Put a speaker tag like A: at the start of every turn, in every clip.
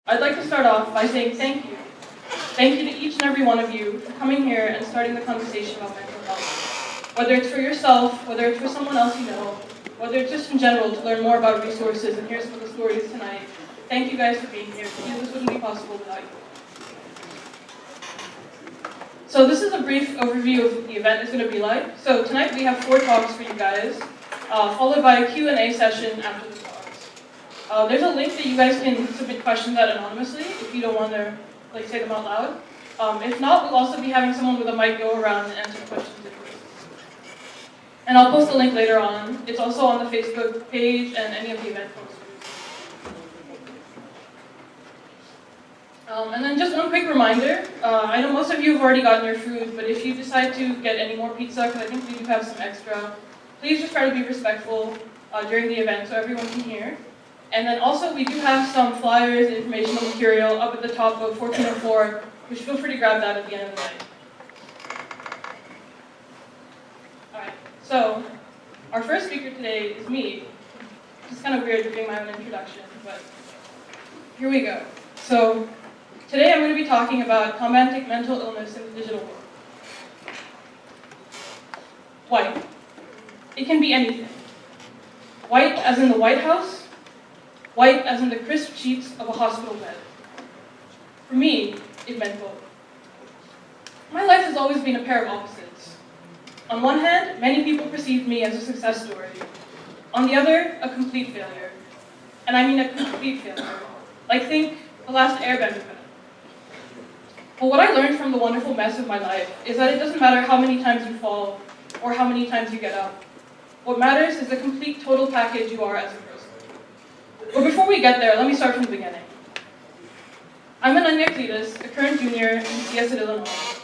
A: I'd like to start off by saying thank you. Thank you to each and every one of you for coming here and starting the conversation about mental health. Whether it's for yourself, whether it's for someone else you know, whether it's just in general to learn more about resources and hear some of the stories tonight, thank you guys for being here, because this wouldn't be possible without you. So this is a brief overview of what the event is going to be like. So tonight we have 4 talks for you guys, followed by a Q&A session after the talks. There's a link that you guys can submit questions at anonymously if you don't want to say them out loud. If not, we'll also be having someone with a mic go around and answer questions. And I'll post a link later on. It's also on the Facebook page and any of the event posters. And then just one quick reminder, I know most of you have already gotten your food, but if you decide to get any more pizza, because I think we do have some extra, please just try to be respectful during the event so everyone can hear. And then also we do have some flyers and informational material up at the top of 1404, which feel free to grab that at the end of the night. Alright, so our first speaker today is me. It's kind of weird doing my own introduction, but here we go. So today I'm going to be talking about combating mental illness in the digital world. White. It can be anything. White as in the White House. White as in the crisp sheets of a hospital bed. For me, it meant both. My life has always been a pair of opposites. On one hand, many people perceived me as a success story. On the other, a complete failure. And I mean a complete failure. Like think The Last Airbender film. But what I learned from the wonderful mess of my life is that it doesn't matter how many times you fall or how many times you get up. What matters is the complete total package you are as a person. But before we get there, let me start from the beginning. I'm Ananya Cleetus, a current junior in CS at Illinois.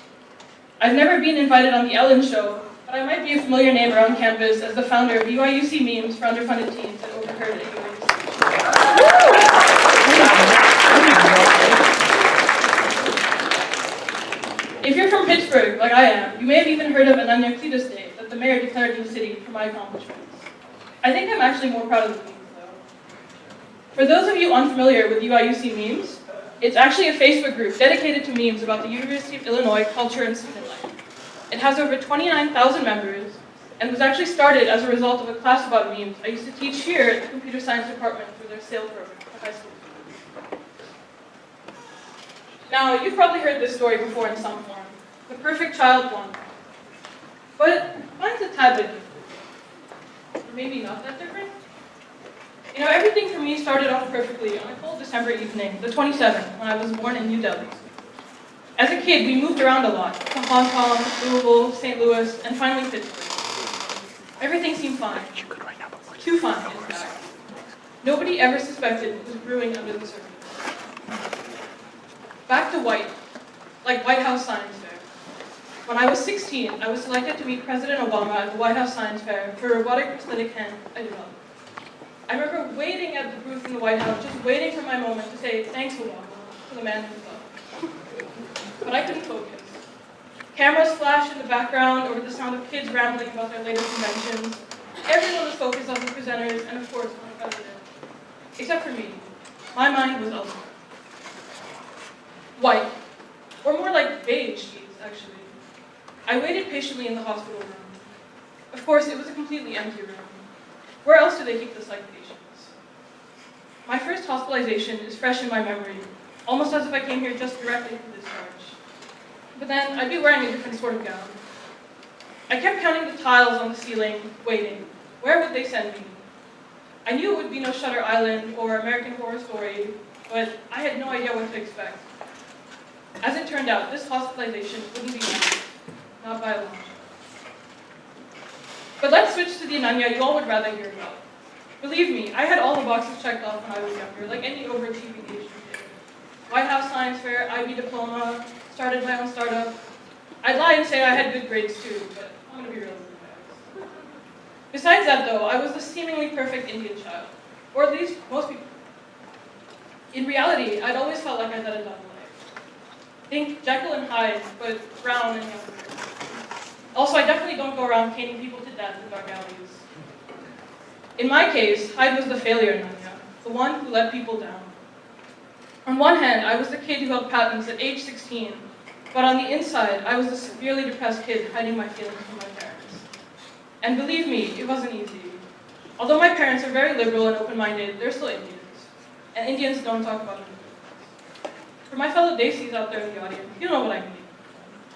A: I've never been invited on the Ellen Show, but I might be a familiar name around campus as the founder of UIUC memes for underfunded teens and overheard at UIUC. If you're from Pittsburgh, like I am, you may have even heard of Ananya Cleetus Day that the mayor declared in the city for my accomplishments. I think I'm actually more proud of the memes, though. For those of you unfamiliar with UIUC memes, it's actually a Facebook group dedicated to memes about the University of Illinois culture and student life. It has over 29,000 members and was actually started as a result of a class about memes I used to teach here at the computer science department through their SAIL program for high school students. Now, you've probably heard this story before in some form. The perfect child one. But mine's a tad bit different. Or maybe not that different. You know, everything for me started off perfectly on a cold December evening, the 27th, when I was born in New Delhi. As a kid, we moved around a lot, to Hong Kong, Louisville, St. Louis, and finally Pittsburgh. Everything seemed fine. Too fine, in fact. Nobody ever suspected what was brewing under the surface. Back to white, like White House Science Fair. When I was 16, I was selected to meet President Obama at the White House Science Fair for a robotic prosthetic hand I developed. I remember waiting at the booth in the White House, just waiting for my moment to say, "Thanks, Obama," to the man himself. But I couldn't focus. Cameras flashed in the background over the sound of kids rambling about their latest inventions. Everyone was focused on the presenters and, of course, on the president. Except for me. My mind was elsewhere. White. Or more like beige sheets, actually. I waited patiently in the hospital room. Of course, it was a completely empty room. Where else do they keep the psych patients? My first hospitalization is fresh in my memory, almost as if I came here just directly from discharge. But then, I'd be wearing a different sort of gown. I kept counting the tiles on the ceiling, waiting. Where would they send me? I knew it would be no Shutter Island or American Horror Story, but I had no idea what to expect. As it turned out, this hospitalization wouldn't be mine, not by a long shot. But let's switch to the Ananya you all would rather hear about. Believe me, I had all the boxes checked off when I was younger, like any overachieving Asian kid. White House Science Fair, IB diploma, started my own startup. I'd lie and say I had good grades too, but I'm going to be real with you guys. Besides that though, I was the seemingly perfect Indian child. Or at least most people. In reality, I'd always felt like I had a double life. Think Jekyll and Hyde, but brown and younger. Also, I definitely don't go around caning people to death in dark alleys. In my case, Hyde was the failure Ananya, the one who let people down. On one hand, I was the kid who held patents at age 16, but on the inside, I was the severely depressed kid hiding my feelings from my parents. And believe me, it wasn't easy. Although my parents are very liberal and open-minded, they're still Indians. And Indians don't talk about it. For my fellow Desis out there in the audience, you know what I mean.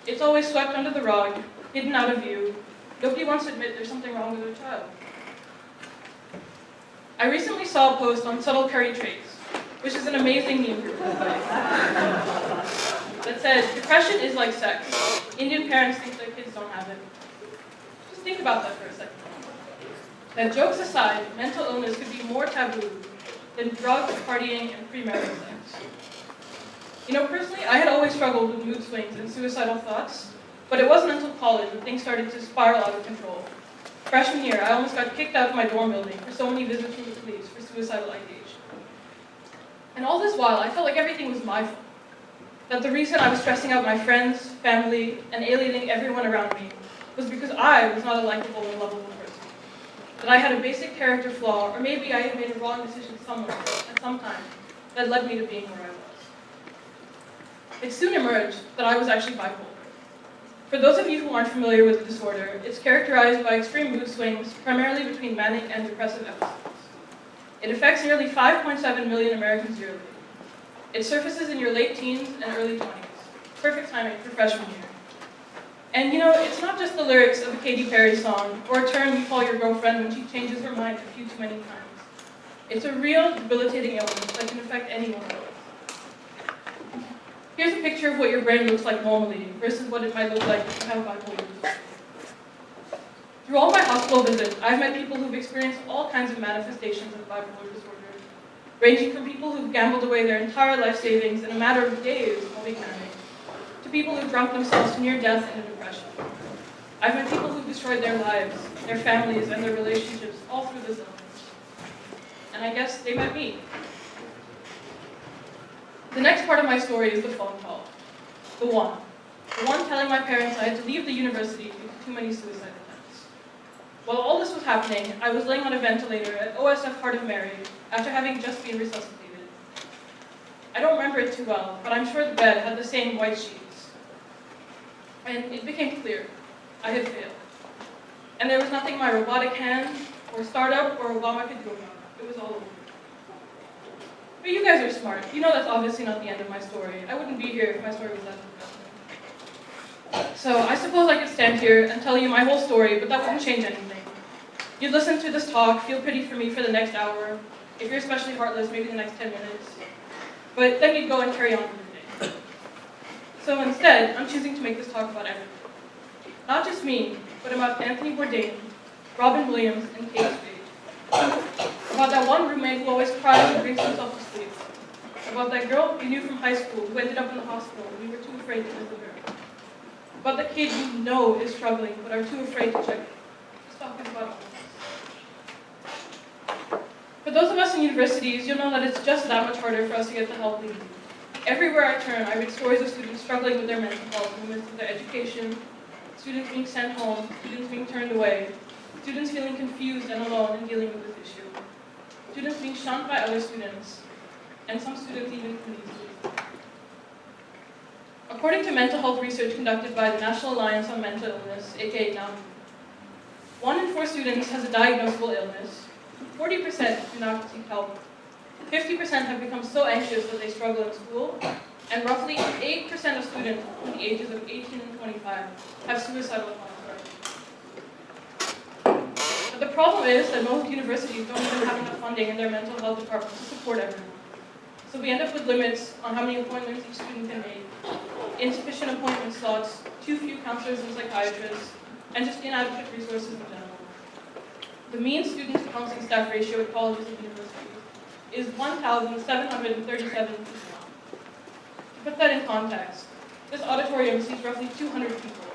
A: It's always swept under the rug, hidden out of view. Nobody wants to admit there's something wrong with their child. I recently saw a post on subtle curry traits, which is an amazing meme group that said, depression is like sex. Indian parents think their kids don't have it. Just think about that for a second. That jokes aside, mental illness could be more taboo than drugs, partying, and premarital sex. You know, personally, I had always struggled with mood swings and suicidal thoughts, but it wasn't until college when things started to spiral out of control. Freshman year, I almost got kicked out of my dorm building for so many visits from the police for suicidal ideation. And all this while, I felt like everything was my fault. That the reason I was stressing out my friends, family, and alienating everyone around me was because I was not a likable and lovable person. That I had a basic character flaw, or maybe I had made a wrong decision somewhere, at some time, that led me to being where I was. It soon emerged that I was actually bipolar. For those of you who aren't familiar with the disorder, it's characterized by extreme mood swings, primarily between manic and depressive episodes. It affects nearly 5.7 million Americans yearly. It surfaces in your late teens and early 20s. Perfect timing for freshman year. And you know, it's not just the lyrics of a Katy Perry song, or a term you call your girlfriend when she changes her mind a few too many times. It's a real, debilitating illness that can affect anyone. Here's a picture of what your brain looks like normally versus what it might look like if you have bipolar disorder. Through all my hospital visits, I've met people who've experienced all kinds of manifestations of bipolar disorder, ranging from people who've gambled away their entire life savings in a matter of days while being manic, to people who've drunk themselves to near death and a depression. I've met people who've destroyed their lives, their families, and their relationships all through this illness. And I guess they met me. The next part of my story is the phone call. The one telling my parents I had to leave the university due to too many suicide attempts. While all this was happening, I was laying on a ventilator at OSF Heart of Mary after having just been resuscitated. I don't remember it too well, but I'm sure the bed had the same white sheets. And it became clear. I had failed. And there was nothing my robotic hand, or startup, or Obama could do about it. It was all over. But you guys are smart. You know that's obviously not the end of my story. I wouldn't be here if my story was that depressing. So I suppose I could stand here and tell you my whole story, but that wouldn't change anything. You'd listen to this talk, feel pity for me for the next hour. If you're especially heartless, maybe the next 10 minutes. But then you'd go and carry on with your day. So instead, I'm choosing to make this talk about everything. Not just me, but about Anthony Bourdain, Robin Williams, and Kate Spade. About that one roommate who always cries and drinks himself to sleep. About that girl you knew from high school who ended up in the hospital and you were too afraid to visit her. About the kid you know is struggling but are too afraid to check it. This talk is about all of us. For those of us in universities, you'll know that it's just that much harder for us to get the help we need. Everywhere I turn, I read stories of students struggling with their mental health in the midst of their education, students being sent home, students being turned away, students feeling confused and alone in dealing with this issue. Students being shunned by other students, and some students even committing suicide. According to mental health research conducted by the National Alliance on Mental Illness, aka NAMI, 1 in 4 students has a diagnosable illness, 40% do not seek help, 50% have become so anxious that they struggle in school, and roughly 8% of students between the ages of 18 and 25 have suicidal thoughts. The problem is that most universities don't even have enough funding in their mental health departments to support everyone. So we end up with limits on how many appointments each student can make, insufficient appointment slots, too few counselors and psychiatrists, and just inadequate resources in general. The mean student-to-counseling staff ratio at colleges and universities is 1,737 to 1. To put that in context, this auditorium seats roughly 200 people.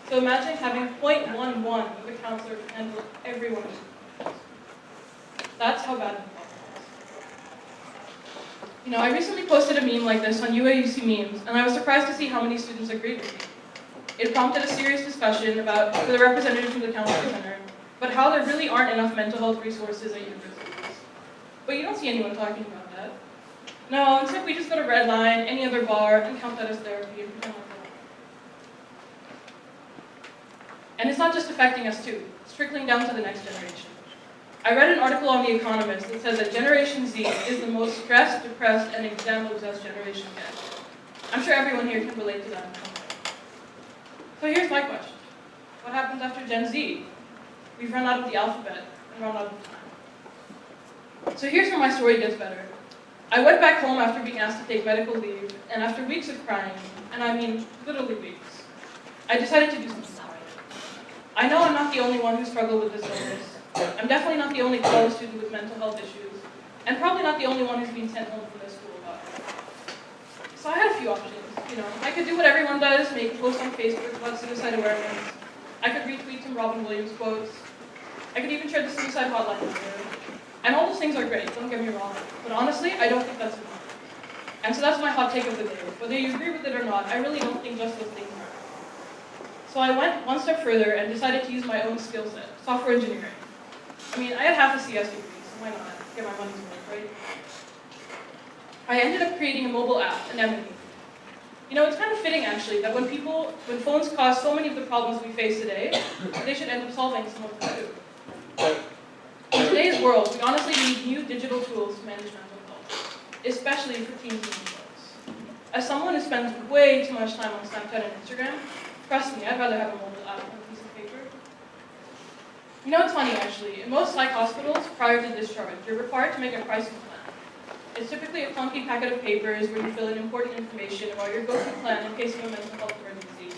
A: So imagine having 0.11 of a counselor to handle everyone. That's how bad the problem is. You know, I recently posted a meme like this on UIUC memes, and I was surprised to see how many students agreed with me. It prompted a serious discussion about, for the representative from the Counseling Center, but how there really aren't enough mental health resources at universities. But you don't see anyone talking about that. No, instead we just go to Red Line, any other bar, and count that as therapy and pretend like that. And it's not just affecting us too, it's trickling down to the next generation. I read an article on The Economist that says that Generation Z is the most stressed, depressed, and exam-obsessed generation yet. I'm sure everyone here can relate to that in some way. So here's my question. What happens after Gen Z? We've run out of the alphabet and run out of time. So here's where my story gets better. I went back home after being asked to take medical leave, and after weeks of crying, and I mean literally weeks, I decided to do something about it. I know I'm not the only one who struggled with this illness. I'm definitely not the only college student with mental health issues, and probably not the only one who's been sent home from this school about it. So I had a few options. I could do what everyone does, make a post on Facebook about suicide awareness. I could retweet some Robin Williams quotes. I could even share the suicide hotline number. And all those things are great, don't get me wrong. But honestly, I don't think that's enough. And so that's my hot take of the day. Whether you agree with it or not, I really don't think just those things are. So I went one step further and decided to use my own skill set, software engineering. I mean, I had half a CS degree, so why not get my money's worth, right? I ended up creating a mobile app, Anemone. It's kind of fitting actually that when phones cause so many of the problems we face today, they should end up solving some of them too. In today's world, we honestly need new digital tools to manage mental health, especially for teens and adults. As someone who spends way too much time on Snapchat and Instagram, trust me, I'd rather have a mobile app than a piece of paper. It's funny actually. In most psych hospitals, prior to discharge, you're required to make a crisis plan. It's typically a clunky packet of papers where you fill in important information about your go-to plan in case of a mental health emergency.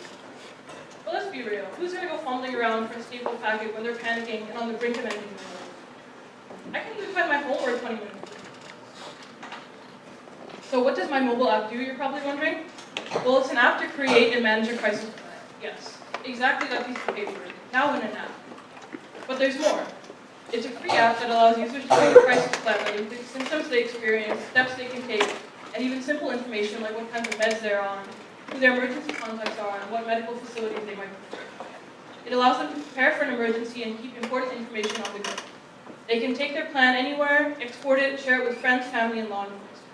A: But let's be real, who's going to go fumbling around for a stapled packet when they're panicking and on the brink of ending their life? I can even find my homework 20 minutes. So what does my mobile app do, you're probably wondering? Well, it's an app to create and manage a crisis plan. Yes, exactly that piece of paper, now in an app. But there's more. It's a free app that allows users to create a crisis plan that includes symptoms they experience, steps they can take, and even simple information like what kinds of meds they're on, who their emergency contacts are, and what medical facilities they might prefer. It allows them to prepare for an emergency and keep important information on the go. They can take their plan anywhere, export it, share it with friends, family, and law enforcement.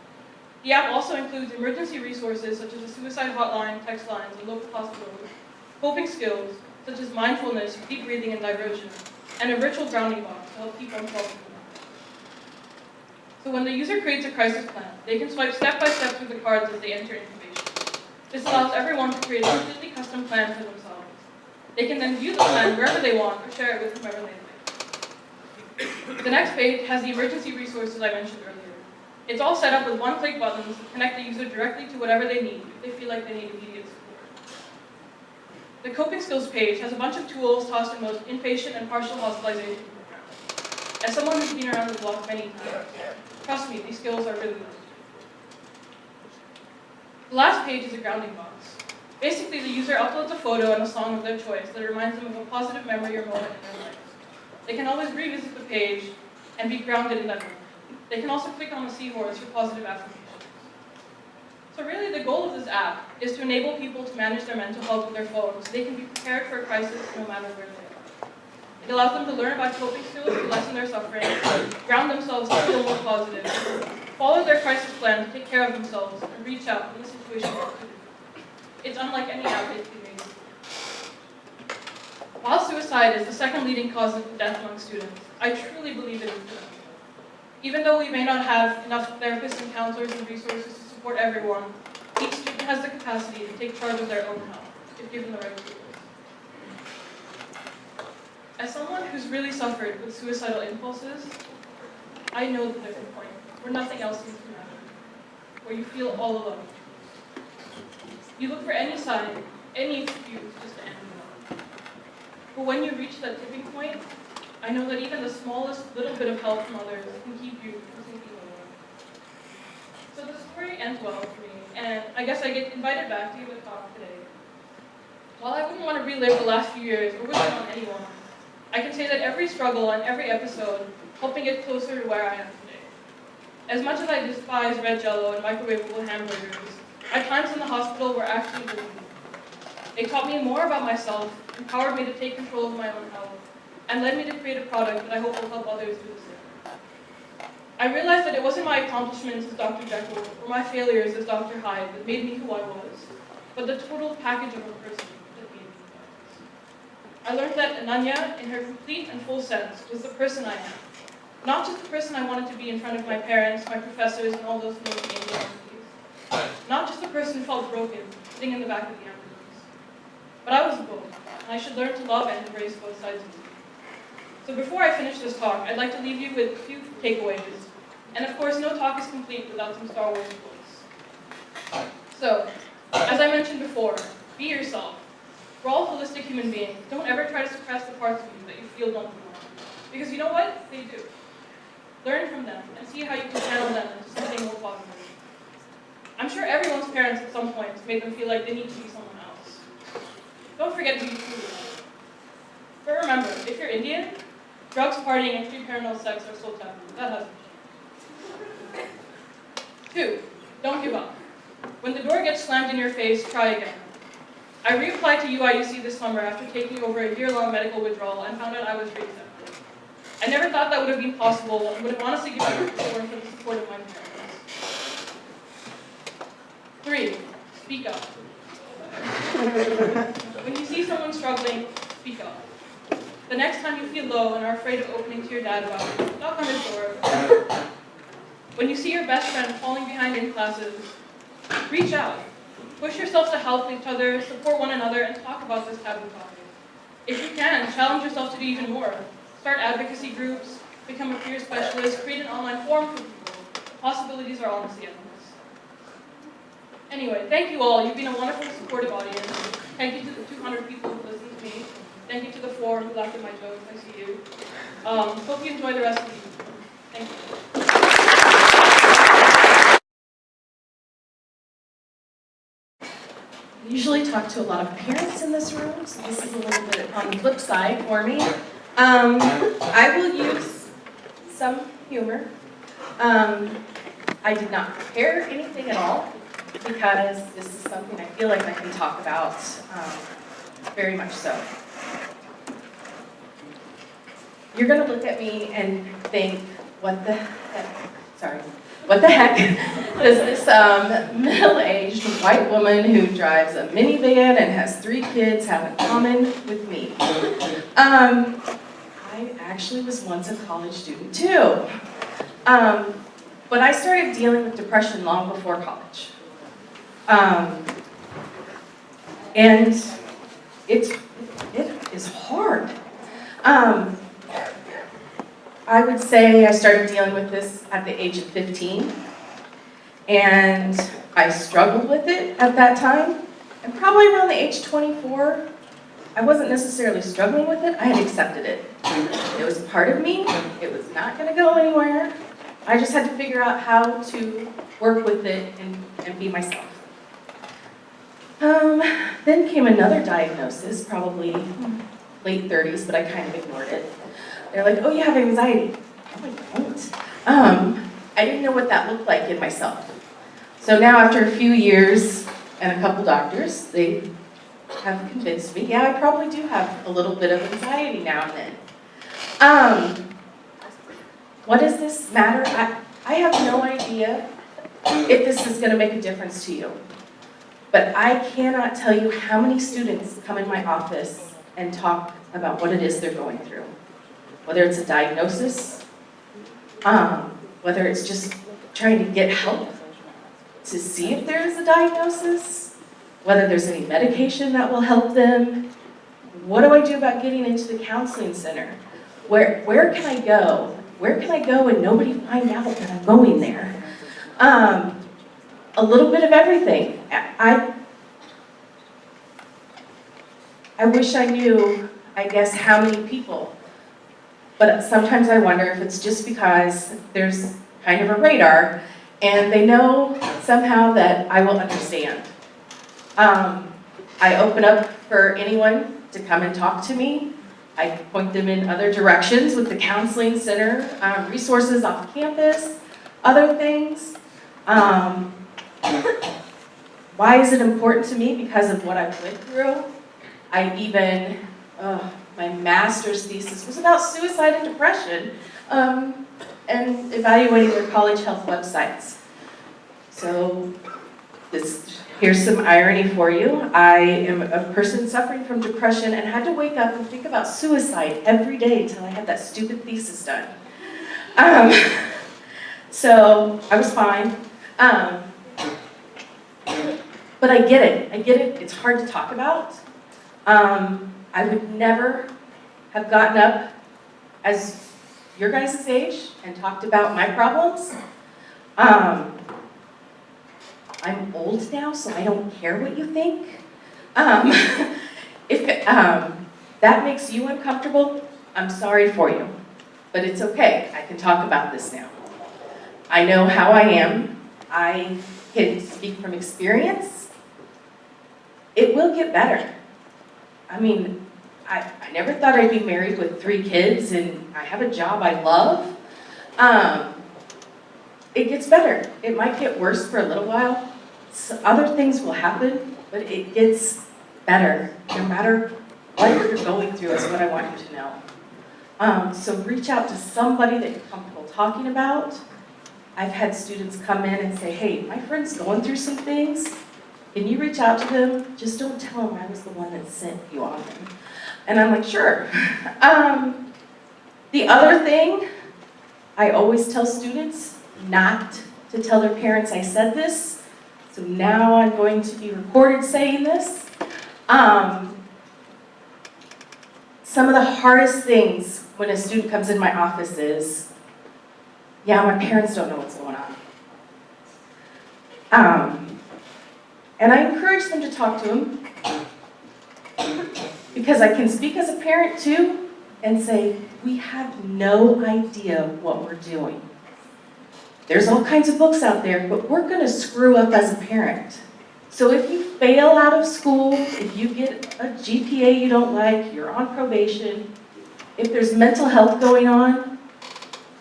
A: The app also includes emergency resources such as a suicide hotline, text lines, and local hospitals, coping skills such as mindfulness, deep breathing, and diversion, and a virtual grounding box to help keep oneself in the moment. So when the user creates a crisis plan, they can swipe step by step through the cards as they enter information. This allows everyone to create a completely custom plan for themselves. They can then view the plan wherever they want or share it with whomever they like. The next page has the emergency resources I mentioned earlier. It's all set up with one-click buttons to connect the user directly to whatever they need if they feel like they need immediate support. The coping skills page has a bunch of tools tossed in most inpatient and partial hospitalization programs. As someone who's been around the block many times, trust me, these skills are really good. The last page is a grounding box. Basically, the user uploads a photo and a song of their choice that reminds them of a positive memory or moment in their life. They can always revisit the page and be grounded in that moment. They can also click on the seahorse for positive affirmations. So really the goal of this app is to enable people to manage their mental health with their phones so they can be prepared for a crisis no matter where they are. It allows them to learn about coping skills to lessen their suffering, ground themselves to feel more positive, follow their crisis plan to take care of themselves, and reach out when the situation gets too difficult. It's unlike any app that can be made. While suicide is the second leading cause of death among students, I truly believe it is preventable. Even though we may not have enough therapists and counselors and resources to support everyone, each student has the capacity to take charge of their own health, if given the right tools. As someone who's really suffered with suicidal impulses, I know the different point where nothing else seems to matter, where you feel all alone. You look for any sign, any excuse just to end it all. But when you reach that tipping point, I know that even the smallest little bit of help from others can keep you from sinking alone. So the story ends well for me, and I guess I get invited back to give a talk today. While I wouldn't want to relive the last few years or wish it on anyone, I can say that every struggle and every episode helped me get closer to where I am today. As much as I despise red Jell-O and microwavable hamburgers, my times in the hospital were actually relieving. They taught me more about myself, empowered me to take control of my own health, and led me to create a product that I hope will help others do the same. I realized that it wasn't my accomplishments as Dr. Jekyll or my failures as Dr. Hyde that made me who I was, but the total package of a person that made me who I was. I learned that Ananya, in her complete and full sense, was the person I am. Not just the person I wanted to be in front of my parents, my professors, and all those nosy universities. Not just the person who felt broken, sitting in the back of the ambulance. But I was both, and I should learn to love and embrace both sides of me. So before I finish this talk, I'd like to leave you with a few takeaways. And of course, no talk is complete without some Star Wars quotes. So, as I mentioned before, be yourself. We're all holistic human beings. Don't ever try to suppress the parts of you that you feel don't belong. Because you know what? They do. Learn from them and see how you can channel them into something more positive. I'm sure everyone's parents at some point made them feel like they need to be someone else. Don't forget who you truly are. But remember, if you're Indian, drugs, partying, and premarital sex are still taboo. That hasn't changed. 2, don't give up. When the door gets slammed in your face, try again. I reapplied to UIUC this summer after taking over a year-long medical withdrawal and found out I was reaccepted. I never thought that would have been possible and would have honestly given up if it weren't for the support of my parents. 3, speak up. When you see someone struggling, speak up. The next time you feel low and are afraid of opening to your dad about it, knock on his door. When you see your best friend falling behind in classes, reach out. Push yourselves to help each other, support one another, and talk about this taboo topic. If you can, challenge yourself to do even more. Start advocacy groups, become a peer specialist, create an online forum for people. Possibilities are honestly endless. Anyway, thank you all. You've been a wonderful, supportive audience. Thank you to the 200 people who listened to me. Thank you to the 4 who laughed at my jokes. I see you. Hope you enjoy the rest of the evening. Thank you.
B: I usually talk to a lot of parents in this room, so this is a little bit on the flip side for me. I will use some humor. I did not prepare anything at all because this is something I feel like I can talk about very much so. You're going to look at me and think, what the heck is this middle-aged white woman who drives a minivan and has 3 kids have in common with me? I actually was once a college student too. But I started dealing with depression long before college. And it is hard. I would say I started dealing with this at the age of 15, and I struggled with it at that time. And probably around the age 24, I wasn't necessarily struggling with it, I had accepted it. It was part of me, it was not going to go anywhere. I just had to figure out how to work with it and be myself. Then came another diagnosis, probably late 30s, but I kind of ignored it. They're like, oh, you have anxiety. No, I don't. I didn't know what that looked like in myself. So now after a few years and a couple doctors, they have convinced me, yeah, I probably do have a little bit of anxiety now and then. What does this matter? I have no idea if this is going to make a difference to you. But I cannot tell you how many students come in my office and talk about what it is they're going through. Whether it's a diagnosis, whether it's just trying to get help to see if there is a diagnosis, whether there's any medication that will help them. What do I do about getting into the counseling center? Where can I go? Where can I go and nobody find out that I'm going there? A little bit of everything. I wish I knew, I guess, how many people. But sometimes I wonder if it's just because there's kind of a radar and they know somehow that I will understand. I open up for anyone to come and talk to me. I point them in other directions with the counseling center, resources off campus, other things. Why is it important to me? Because of what I've went through. My master's thesis was about suicide and depression. and evaluating their college health websites. So here's some irony for you. I am a person suffering from depression and had to wake up and think about suicide every day until I had that stupid thesis done. So I was fine. But I get it. It's hard to talk about. I would never have gotten up as your guys' age and talked about my problems. I'm old now, so I don't care what you think. If that makes you uncomfortable, I'm sorry for you. But it's okay, I can talk about this now. I know how I am. I can speak from experience. It will get better. I mean, I never thought I'd be married with 3 kids and I have a job I love. It gets better. It might get worse for a little while. So other things will happen, but it gets better no matter what you're going through is what I want you to know. So reach out to somebody that you're comfortable talking about. I've had students come in and say, hey, my friend's going through some things. Can you reach out to them? Just don't tell them I was the one that sent you on them. And I'm like, sure. The other thing, I always tell students not to tell their parents I said this. So now I'm going to be recorded saying this. Some of the hardest things when a student comes in my office is, yeah, my parents don't know what's going on. And I encourage them to talk to them because I can speak as a parent too and say, we have no idea what we're doing. There's all kinds of books out there, but we're going to screw up as a parent. So if you fail out of school, if you get a GPA you don't like, you're on probation, if there's mental health going on,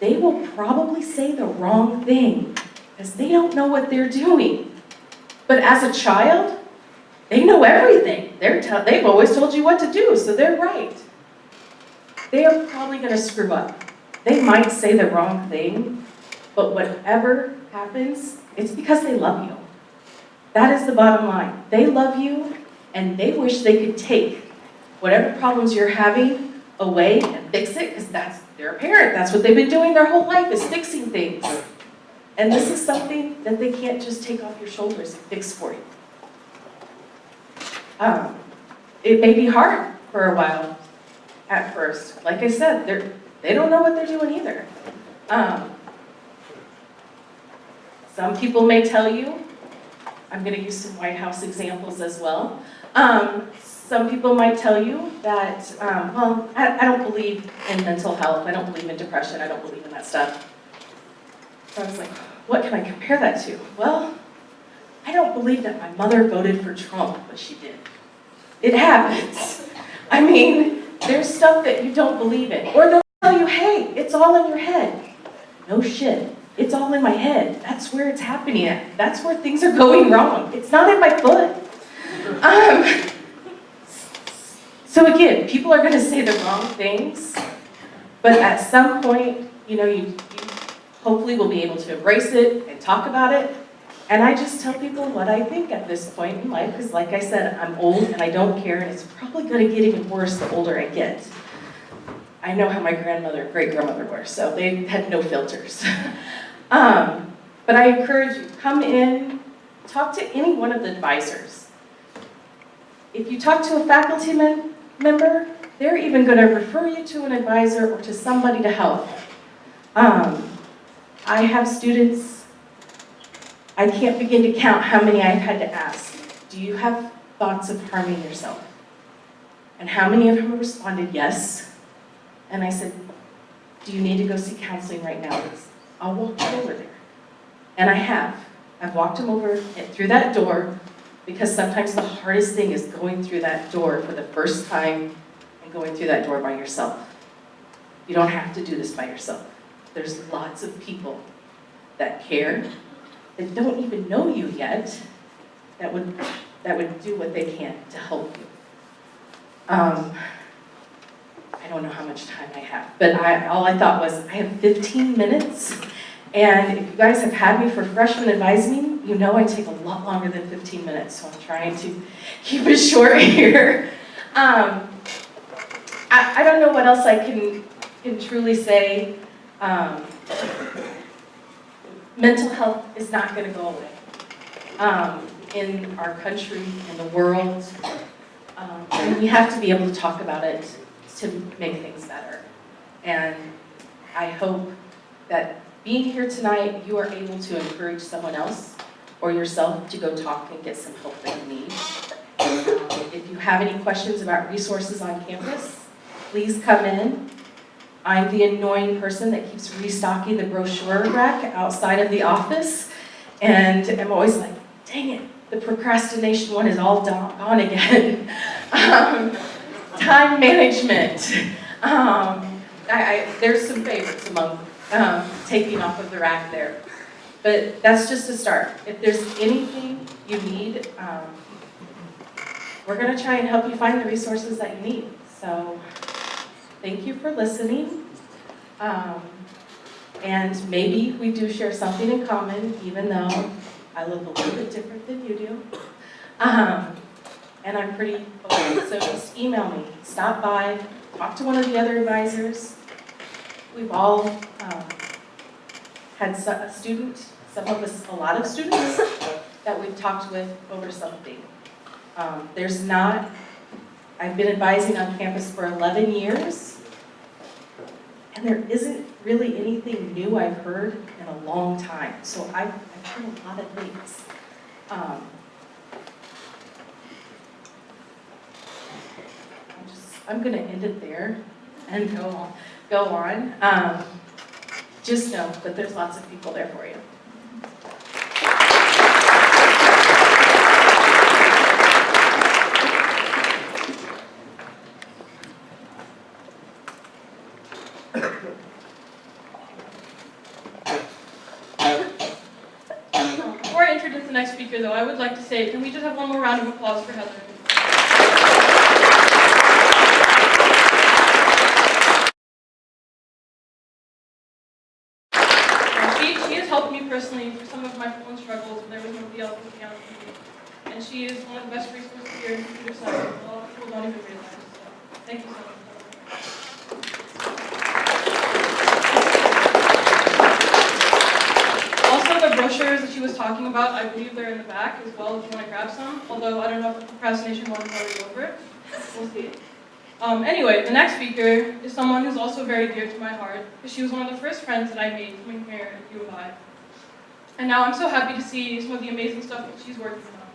B: they will probably say the wrong thing because they don't know what they're doing. But as a child, they know everything. They've always told you what to do, so they're right. They are probably going to screw up. They might say the wrong thing, but whatever happens, it's because they love you. That is the bottom line. They love you, and they wish they could take whatever problems you're having away and fix it, because they're a parent. That's what they've been doing their whole life, is fixing things. And this is something that they can't just take off your shoulders and fix for you. It may be hard for a while at first. Like I said, they don't know what they're doing either. Some people may tell you, I'm going to use some White House examples as well. Some people might tell you that, well, I don't believe in mental health. I don't believe in depression. I don't believe in that stuff. So I was like, what can I compare that to? Well, I don't believe that my mother voted for Trump, but she did. It happens. I mean, there's stuff that you don't believe in. Or they'll tell you, hey, it's all in your head. No shit. It's all in my head. That's where it's happening at. That's where things are going wrong. It's not in my foot. So again, people are going to say the wrong things, but at some point, you hopefully will be able to embrace it and talk about it. And I just tell people what I think at this point in life, because like I said, I'm old and I don't care, and it's probably going to get even worse the older I get. I know how my great-grandmother were, so they had no filters. But I encourage you, come in, talk to any one of the advisors. If you talk to a faculty member, they're even going to refer you to an advisor or to somebody to help. I have students, I can't begin to count how many I've had to ask, do you have thoughts of harming yourself? And how many of them responded yes? And I said, do you need to go see counseling right now? I'll walk you over there. And I have. I've walked them over and through that door, because sometimes the hardest thing is going through that door for the first time and going through that door by yourself. You don't have to do this by yourself. There's lots of people that care, that don't even know you yet, that would do what they can to help you. I I don't know how much time I have, but all I thought was, I have 15 minutes, and if you guys have had me for freshman advising, you know I take a lot longer than 15 minutes, so I'm trying to keep it short here. I don't know what else I can truly say. Mental health is not going to go away in our country, in the world, and we have to be able to talk about it to make things better. And I hope that being here tonight, you are able to encourage someone else or yourself to go talk and get some help that you need. If you have any questions about resources on campus, please come in. I'm the annoying person that keeps restocking the brochure rack outside of the office, and I'm always like, dang it, the procrastination one is all gone again. Time management. There's some favorites among taking off of the rack there. But that's just a start. If there's anything you need, we're going to try and help you find the resources that you need. So thank you for listening. And maybe we do share something in common, even though I look a little bit different than you do. And I'm pretty open, so just email me, stop by, talk to one of the other advisors. We've all had a student, some of us, a lot of students that we've talked with over something. I've been advising on campus for 11 years, and there isn't really anything new I've heard in a long time. So I've heard a lot of things. I'm going to end it there and go on. Just know that there's lots of people there for you.
A: Before I introduce the next speaker, though, I would like to say, can we just have one more round of applause for Heather? She has helped me personally through some of my own struggles when there was nobody else looking out for me. And she is one of the best resources here in computer science. A lot of people don't even realize it. So thank you so much. Also, the brochures that she was talking about, I believe they're in the back as well if you want to grab some. Although I don't know if the procrastination one is already over. We'll see. Anyway, the next speaker is someone who's also very dear to my heart, because she was one of the first friends that I made coming here at U of I. And now I'm so happy to see some of the amazing stuff that she's working on.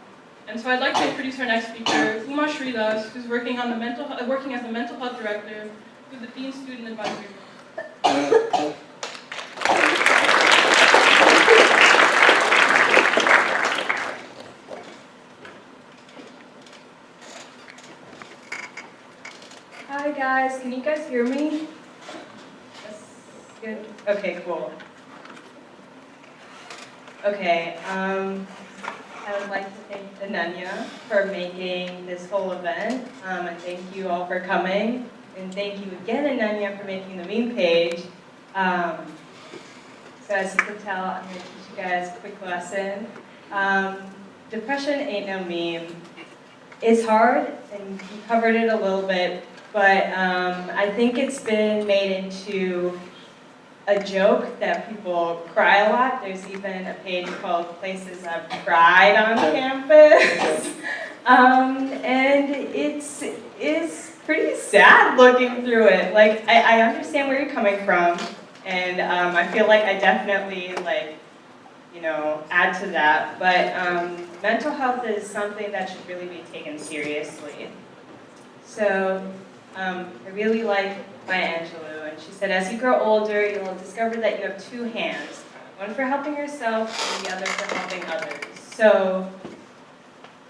A: And so I'd like to introduce our next speaker, Sridas, who's working as the mental health director through the Dean Student Advisory Board.
C: Hi guys, can you guys hear me? Yes, good. Okay, cool. Okay, I would like to thank Ananya for making this whole event, and thank you all for coming, and thank you again, Ananya, for making the meme page. So as you can tell, I'm going to teach you guys a quick lesson. Depression ain't no meme. It's hard, and you covered it a little bit, but I think it's been made into a joke that people cry a lot. There's even a page called Places I've Cried on Campus. And it's pretty sad looking through it. Like, I understand where you're coming from, and I feel like I definitely, add to that. But mental health is something that should really be taken seriously. So, I really like Maya Angelou, and she said, as you grow older, you'll discover that you have two hands, one for helping yourself and the other for helping others. So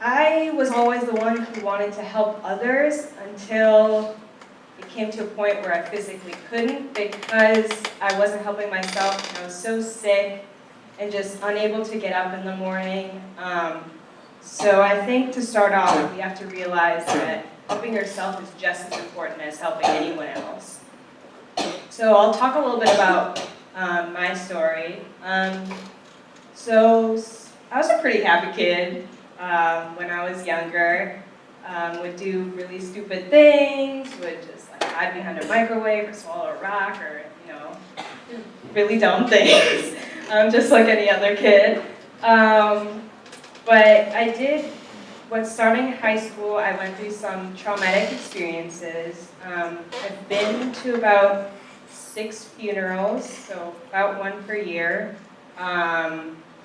C: I was always the one who wanted to help others until it came to a point where I physically couldn't because I wasn't helping myself, and I was so sick and just unable to get up in the morning. So I think to start off, we have to realize that helping yourself is just as important as helping anyone else. So I'll talk a little bit about my story. So I was a pretty happy kid when I was younger. Would do really stupid things, would just like hide behind a microwave or swallow a rock or, you know, really dumb things, just like any other kid. But I did, when starting in high school, I went through some traumatic experiences. I've been to about 6 funerals, so about 1 per year,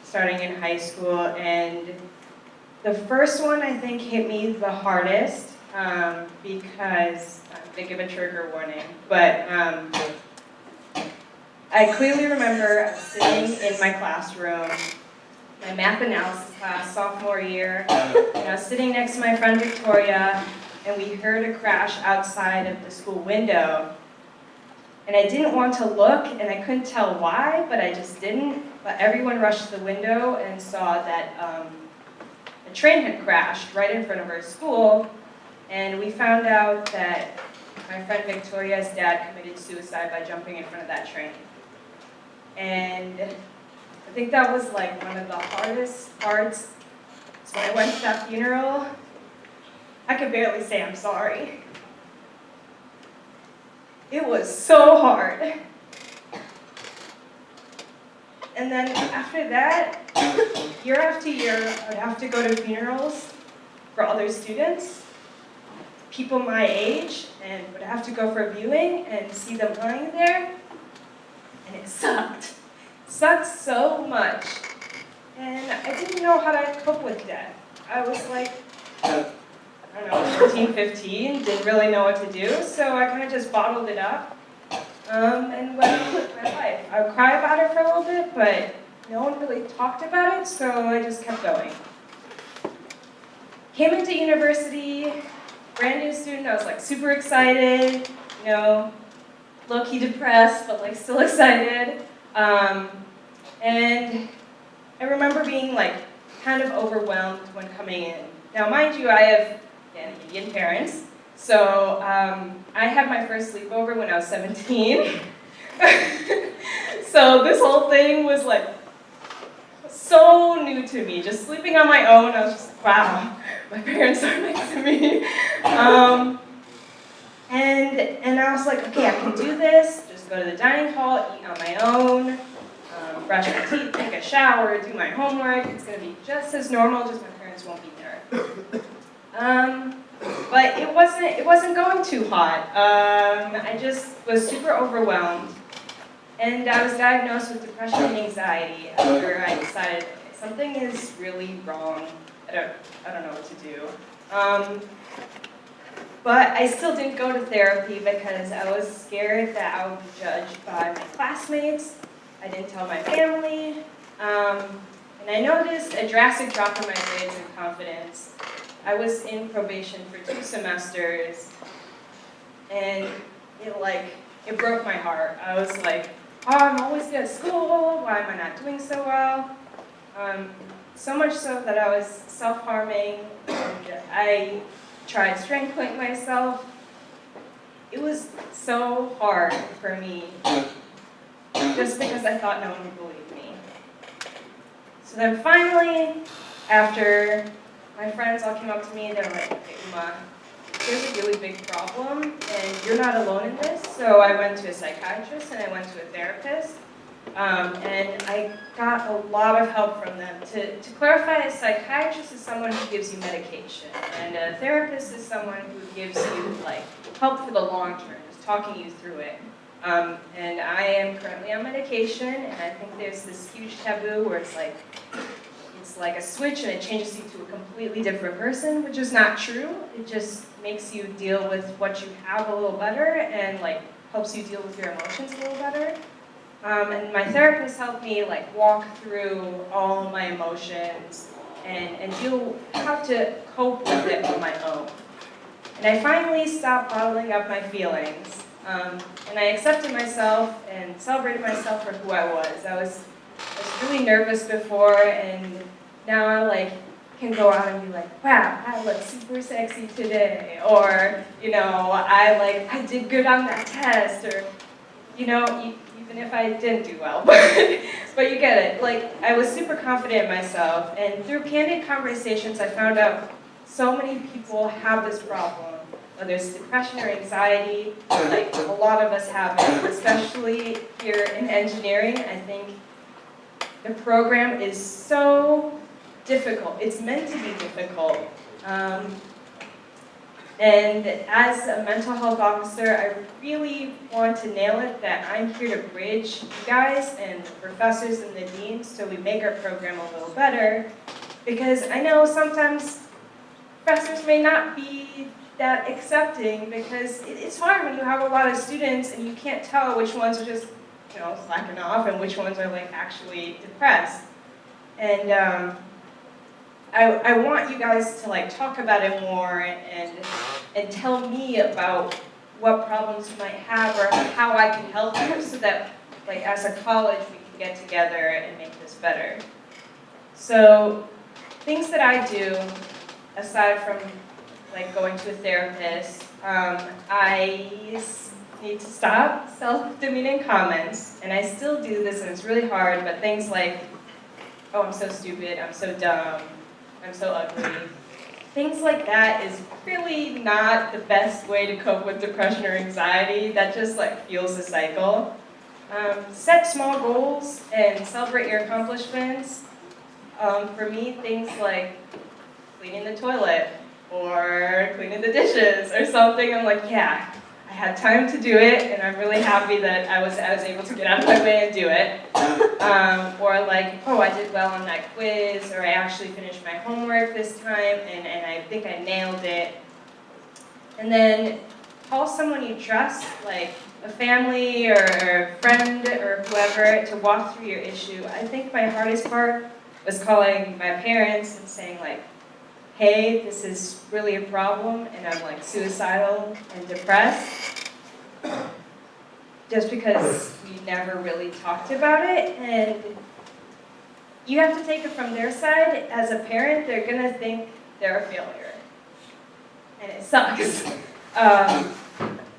C: starting in high school. And the first one, I think, hit me the hardest because, I'm going to give a trigger warning, but I clearly remember sitting in my classroom, my math analysis class, sophomore year, and I was sitting next to my friend Victoria, and we heard a crash outside of the school window. And I didn't want to look, and I couldn't tell why, but I just didn't. But everyone rushed to the window and saw that a train had crashed right in front of our school, and we found out that my friend Victoria's dad committed suicide by jumping in front of that train. And I think that was like one of the hardest parts. So when I went to that funeral, I could barely say I'm sorry. It was so hard. And then after that, year after year, I would have to go to funerals for other students, people my age, and would have to go for a viewing and see them lying there. And it sucked. It sucked so much. And I didn't know how to cope with death. I was like, I don't know, 14, 15, didn't really know what to do, so I kind of just bottled it up and went on with my life. I would cry about it for a little bit, but no one really talked about it, so I just kept going. Came into university, brand new student, I was like super excited, you know, low-key depressed, but like still excited. And I remember being like kind of overwhelmed when coming in. Now, mind you, I have Indian parents, so I had my first sleepover when I was 17. So this whole thing was like so new to me. Just sleeping on my own, I was just like, wow, my parents are next to me. And I was like, okay, I can do this. Just go to the dining hall, eat on my own, brush my teeth, take a shower, do my homework. It's gonna be just as normal, just my parents won't be there. But it wasn't going too hot. I just was super overwhelmed. And I was diagnosed with depression and anxiety after I decided, okay, something is really wrong. I don't know what to do. But I still didn't go to therapy because I was scared that I would be judged by my classmates. I didn't tell my family. And I noticed a drastic drop in my grades and confidence. I was in probation for 2 semesters, and it broke my heart. I was like, oh, I'm always good at school, why am I not doing so well? So much so that I was self-harming, and I tried strangling myself. It was so hard for me, just because I thought no one would believe me. So then finally, after my friends all came up to me and they were like, okay, Uma, there's a really big problem and you're not alone in this. So I went to a psychiatrist and I went to a therapist. And I got a lot of help from them. To clarify, a psychiatrist is someone who gives you medication, and a therapist is someone who gives you like help for the long term, just talking you through it. And I am currently on medication, and I think there's this huge taboo where it's like a switch and it changes you to a completely different person, which is not true. It just makes you deal with what you have a little better and like helps you deal with your emotions a little better. And my therapist helped me like walk through all my emotions and deal how to cope with it on my own. And I finally stopped bottling up my feelings. And I accepted myself and celebrated myself for who I was. I was really nervous before, and now can go out and be like, wow, I look super sexy today, or, you know, I did good on that test, or, you know, even if I didn't do well, but you get it. Like, I was super confident in myself, and through candid conversations, I found out so many people have this problem, whether it's depression or anxiety. Like, a lot of us have it, especially here in engineering. I think the program is so difficult. It's meant to be difficult. And as a mental health officer, I really want to nail it that I'm here to bridge you guys and the professors and the deans so we make our program a little better. Because I know sometimes professors may not be that accepting, because it's hard when you have a lot of students and you can't tell which ones are just, you know, slacking off and which ones are like actually depressed. And I want you guys to like talk about it more and tell me about what problems you might have or how I can help you, so that like as a college we can get together and make this better. So things that I do aside from like going to a therapist, I need to stop self-demeaning comments, and I still do this and it's really hard, but things like, oh, I'm so stupid, I'm so dumb, I'm so ugly. Things like that is really not the best way to cope with depression or anxiety. That just like fuels the cycle. Set small goals and celebrate your accomplishments. For me, things like cleaning the toilet or cleaning the dishes or something, I'm like, yeah, I had time to do it, and I'm really happy that I was able to get out of my way and do it. Or like, oh, I did well on that quiz, or I actually finished my homework this time, and I think I nailed it. And then call someone you trust, like a family or a friend or whoever, to walk through your issue. I think my hardest part was calling my parents and saying like, hey, this is really a problem, and I'm like suicidal and depressed. Just because we never really talked about it, and you have to take it from their side. As a parent, they're gonna think they're a failure, and it sucks.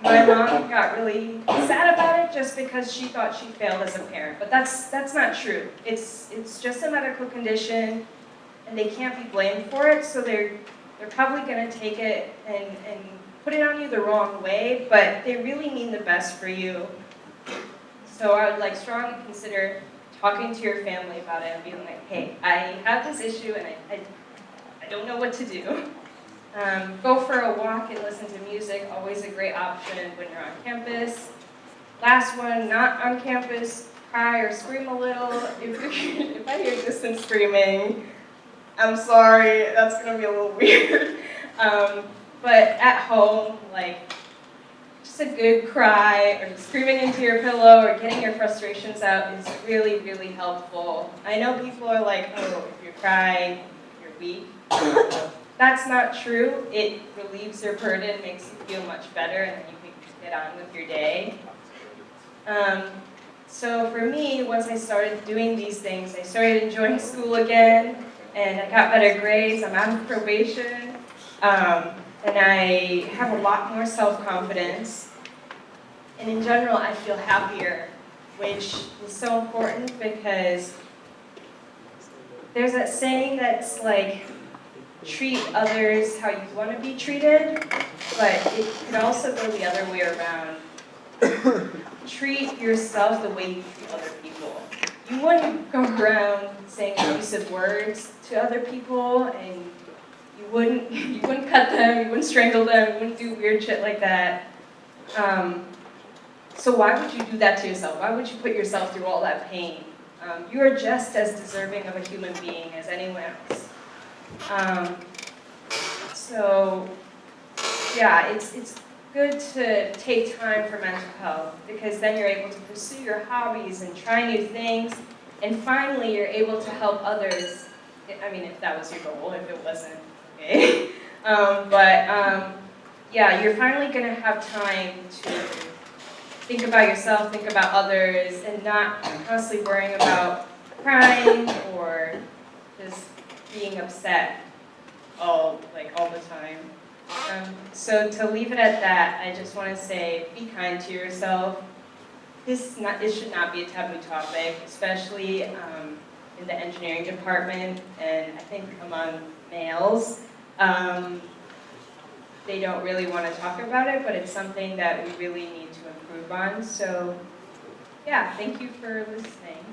C: My mom got really sad about it just because she thought she failed as a parent, but that's not true. It's just a medical condition, and they can't be blamed for it, so they're probably gonna take it and put it on you the wrong way, but they really mean the best for you. So I would like strongly consider talking to your family about it and being like, hey, I have this issue and I don't know what to do. Go for a walk and listen to music, always a great option when you're on campus. Last one, not on campus, cry or scream a little. If I hear distant screaming, I'm sorry, that's gonna be a little weird. But at home, like, just a good cry or screaming into your pillow or getting your frustrations out is really, really helpful. I know people are like, oh, if you cry, you're weak. That's not true. It relieves your burden, makes you feel much better, and then you can just get on with your day. So for me, once I started doing these things, I started enjoying school again, and I got better grades. I'm out of probation, and I have a lot more self-confidence. And in general, I feel happier, which is so important because there's that saying that's like, treat others how you want to be treated, but it could also go the other way around. Treat yourself the way you treat other people. You wouldn't go around saying abusive words to other people, and you wouldn't cut them, you wouldn't strangle them, you wouldn't do weird shit like that. So why would you do that to yourself? Why would you put yourself through all that pain? You are just as deserving of a human being as anyone else. So yeah, it's good to take time for mental health, because then you're able to pursue your hobbies and try new things, and finally you're able to help others. I mean, if that was your goal. If it wasn't, okay. Yeah, you're finally gonna have time to think about yourself, think about others, and not constantly worrying about crying or just being upset. all the time. So to leave it at that, I just want to say, be kind to yourself. It should not be a taboo topic, especially in the engineering department, and I think among males. They don't really want to talk about it, but it's something that we really need to improve on. So yeah, thank you for listening.